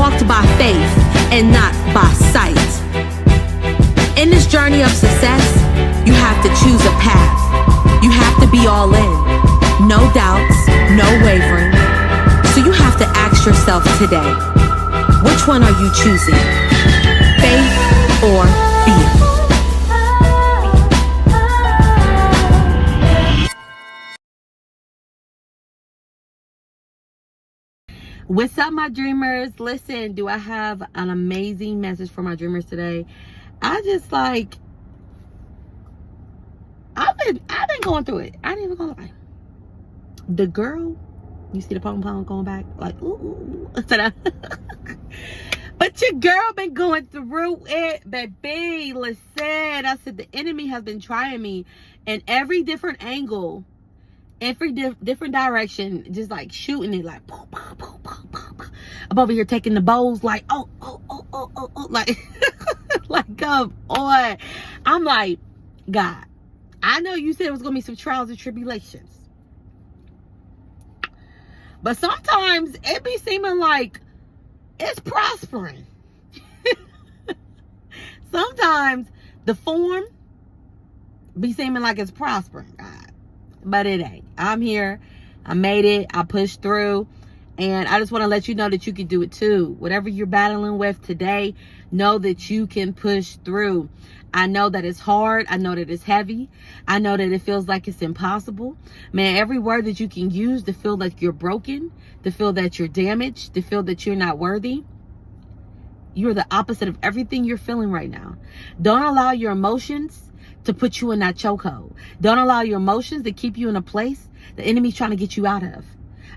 walked by faith and not by sight. In this journey of success, you have to choose a path. You have to be all in. No doubts, no wavering. So you have to ask yourself today, which one are you choosing? Faith or fear? What's up, my dreamers? Listen, do I have an amazing message for my dreamers today? I've been going through it. I ain't even gonna lie. The girl, you see the pom-pom going back? Like, ooh. But your girl been going through it, baby. Listen, I said the enemy has been trying me in every different angle, every different direction, just like shooting it like boom, boom, boom, boom, boom, boom. I'm over here taking the bows like oh, like like come on. I'm like, God, I know you said it was gonna be some trials and tribulations, but sometimes it be seeming like it's prospering. Sometimes the form be seeming like it's prospering, God, but it ain't. I'm here. I made it. I pushed through. And I just want to let you know that you can do it too. Whatever you're battling with today, know that you can push through. I know that it's hard. I know that it's heavy. I know that it feels like it's impossible. Man, every word that you can use to feel like you're broken, to feel that you're damaged, to feel that you're not worthy, you're the opposite of everything you're feeling right now. Don't allow your emotions to put you in that chokehold. Don't allow your emotions to keep you in a place the enemy's trying to get you out of.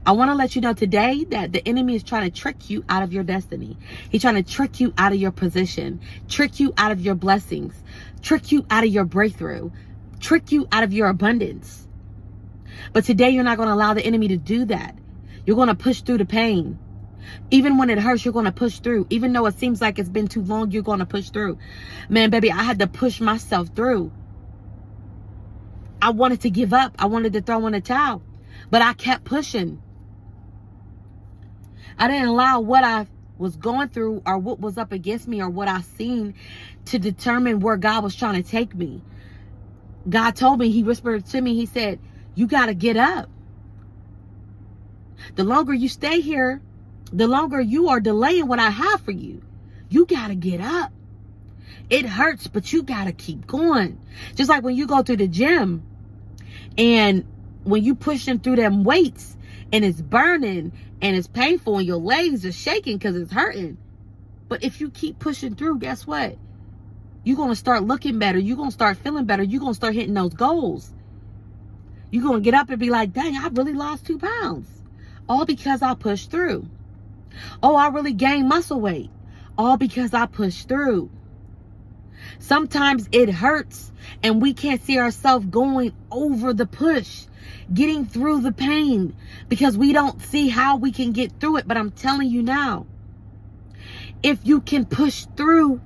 I want to let you know today that the enemy is trying to trick you out of your destiny. He's trying to trick you out of your position, trick you out of your blessings, trick you out of your breakthrough, trick you out of your abundance. But today you're not going to allow the enemy to do that. You're going to push through the pain. Even when it hurts, you're going to push through. Even though it seems like it's been too long, you're going to push through. Man, baby, I had to push myself through. I wanted to give up. I wanted to throw in a towel, but I kept pushing. I didn't allow what I was going through or what was up against me or what I seen to determine where God was trying to take me. God told me, he whispered to me, he said, you got to get up. The longer you stay here, the longer you are delaying what I have for you. You got to get up. It hurts, but you got to keep going. Just like when you go to the gym and when you pushing through them weights and it's burning and it's painful and your legs are shaking because it's hurting. But if you keep pushing through, guess what? You're going to start looking better. You're going to start feeling better. You're going to start hitting those goals. You're going to get up and be like, dang, I really lost 2 pounds. All because I pushed through. Oh, I really gained muscle weight. All because I pushed through. Sometimes it hurts and we can't see ourselves going over the push, getting through the pain because we don't see how we can get through it. But I'm telling you now, if you can push through,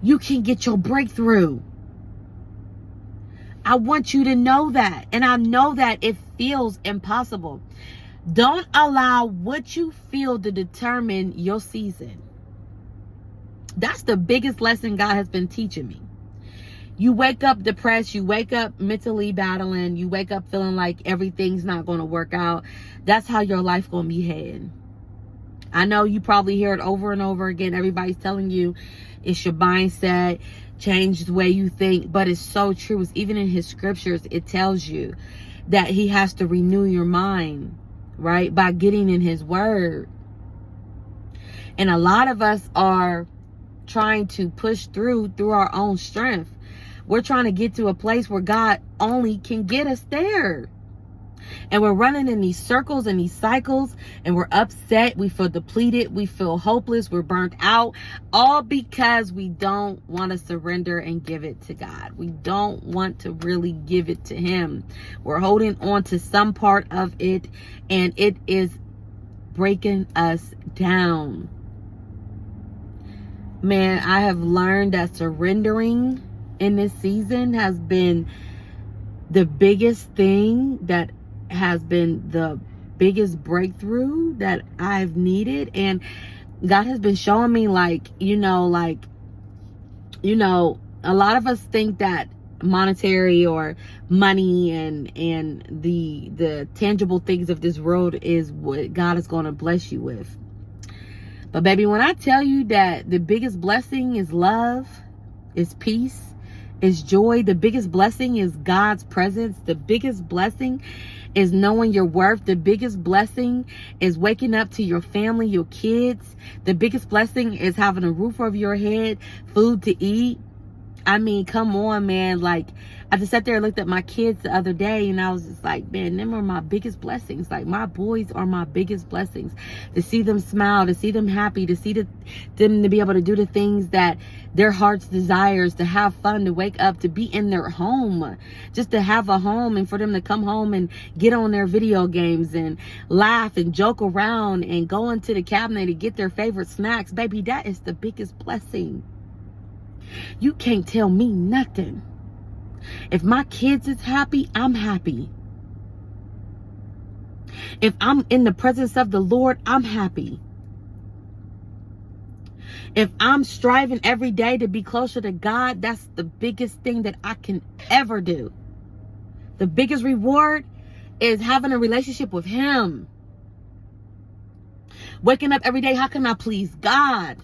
you can get your breakthrough. I want you to know that. And I know that it feels impossible. Don't allow what you feel to determine your season. That's the biggest lesson God has been teaching me. You wake up depressed, you wake up mentally battling, you wake up feeling like everything's not going to work out. That's how your life going to be heading. I know you probably hear it over and over again. Everybody's telling you it's your mindset, change the way you think, but it's so true. It's even in his scriptures, it tells you that he has to renew your mind, right? By getting in his word. And a lot of us are trying to push through our own strength. We're trying to get to a place where God only can get us there. And we're running in these circles and these cycles, and we're upset. We feel depleted. We feel hopeless. We're burnt out, all because we don't want to surrender and give it to God. We don't want to really give it to him. We're holding on to some part of it, and it is breaking us down. Man, I have learned that surrendering in this season has been the biggest thing, that has been the biggest breakthrough that I've needed. And God has been showing me, like, a lot of us think that monetary or money and the tangible things of this world is what God is going to bless you with. But baby, when I tell you that the biggest blessing is love, is peace, is joy, the biggest blessing is God's presence, the biggest blessing is knowing your worth, the biggest blessing is waking up to your family, your kids, the biggest blessing is having a roof over your head, food to eat. I mean, come on, man. Like, I just sat there and looked at my kids the other day, and I was just like, man, them are my biggest blessings. Like, my boys are my biggest blessings. To see them smile, to see them happy, to see them to be able to do the things that their hearts desires, to have fun, to wake up, to be in their home, just to have a home, and for them to come home and get on their video games and laugh and joke around and go into the cabinet to get their favorite snacks. Baby, that is the biggest blessing. You can't tell me nothing. If my kids is happy, I'm happy. If I'm in the presence of the Lord, I'm happy. If I'm striving every day to be closer to God, that's the biggest thing that I can ever do. The biggest reward is having a relationship with Him. Waking up every day, how can I please God?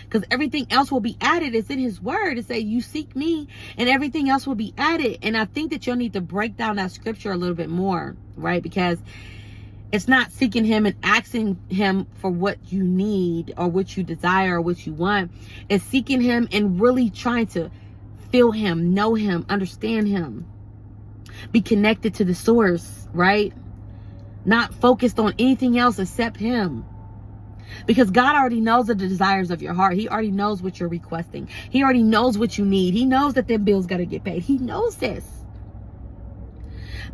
Because everything else will be added. It's in His word. It says, you seek me and everything else will be added. And I think that you'll need to break down that scripture a little bit more, right? Because it's not seeking Him and asking Him for what you need or what you desire or what you want. It's seeking Him and really trying to feel Him, know Him, understand Him. Be connected to the source, right? Not focused on anything else except Him. Because God already knows the desires of your heart. He already knows what you're requesting. He already knows what you need. He knows that them bills got to get paid. He knows this.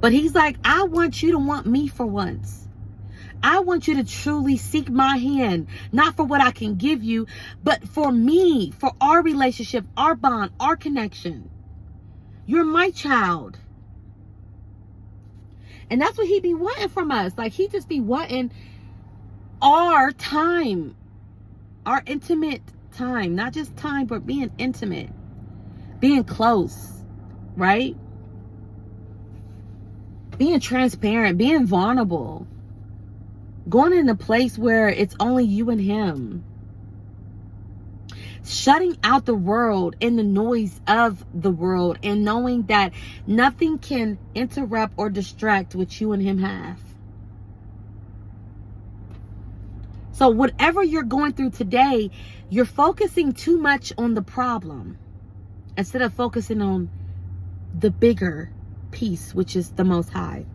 But He's like, I want you to want me for once. I want you to truly seek my hand. Not for what I can give you, but for me, for our relationship, our bond, our connection. You're my child. And that's what He be wanting from us. Like, He just be wanting our time, our intimate time, not just time, but being intimate, being close, right? Being transparent, being vulnerable, going in a place where it's only you and Him, shutting out the world and the noise of the world and knowing that nothing can interrupt or distract what you and Him have. So whatever you're going through today, you're focusing too much on the problem instead of focusing on the bigger piece, which is the Most High.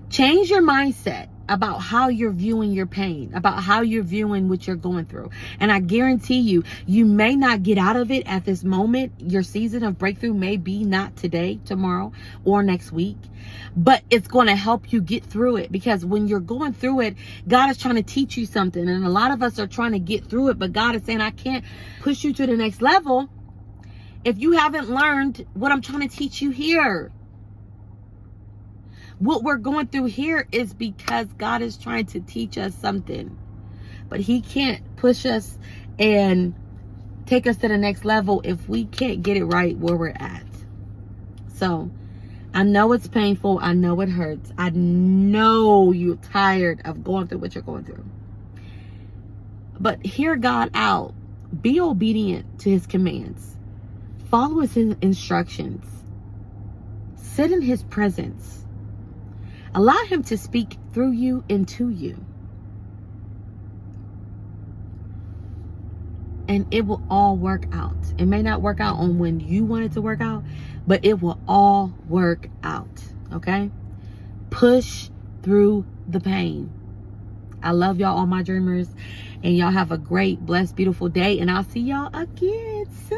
Change your mindset about how you're viewing your pain, about how you're viewing what you're going through. And I guarantee you, you may not get out of it at this moment. Your season of breakthrough may be not today, tomorrow, or next week. But it's going to help you get through it. Because when you're going through it, God is trying to teach you something. And a lot of us are trying to get through it. But God is saying, I can't push you to the next level if you haven't learned what I'm trying to teach you here. What we're going through here is because God is trying to teach us something. But He can't push us and take us to the next level if we can't get it right where we're at. So, I know it's painful. I know it hurts. I know you're tired of going through what you're going through. But hear God out. Be obedient to His commands. Follow His instructions. Sit in His presence. Allow Him to speak through you and to you. And it will all work out. It may not work out on when you want it to work out, but it will all work out. Okay? Push through the pain. I love y'all, all my dreamers. And y'all have a great, blessed, beautiful day. And I'll see y'all again soon.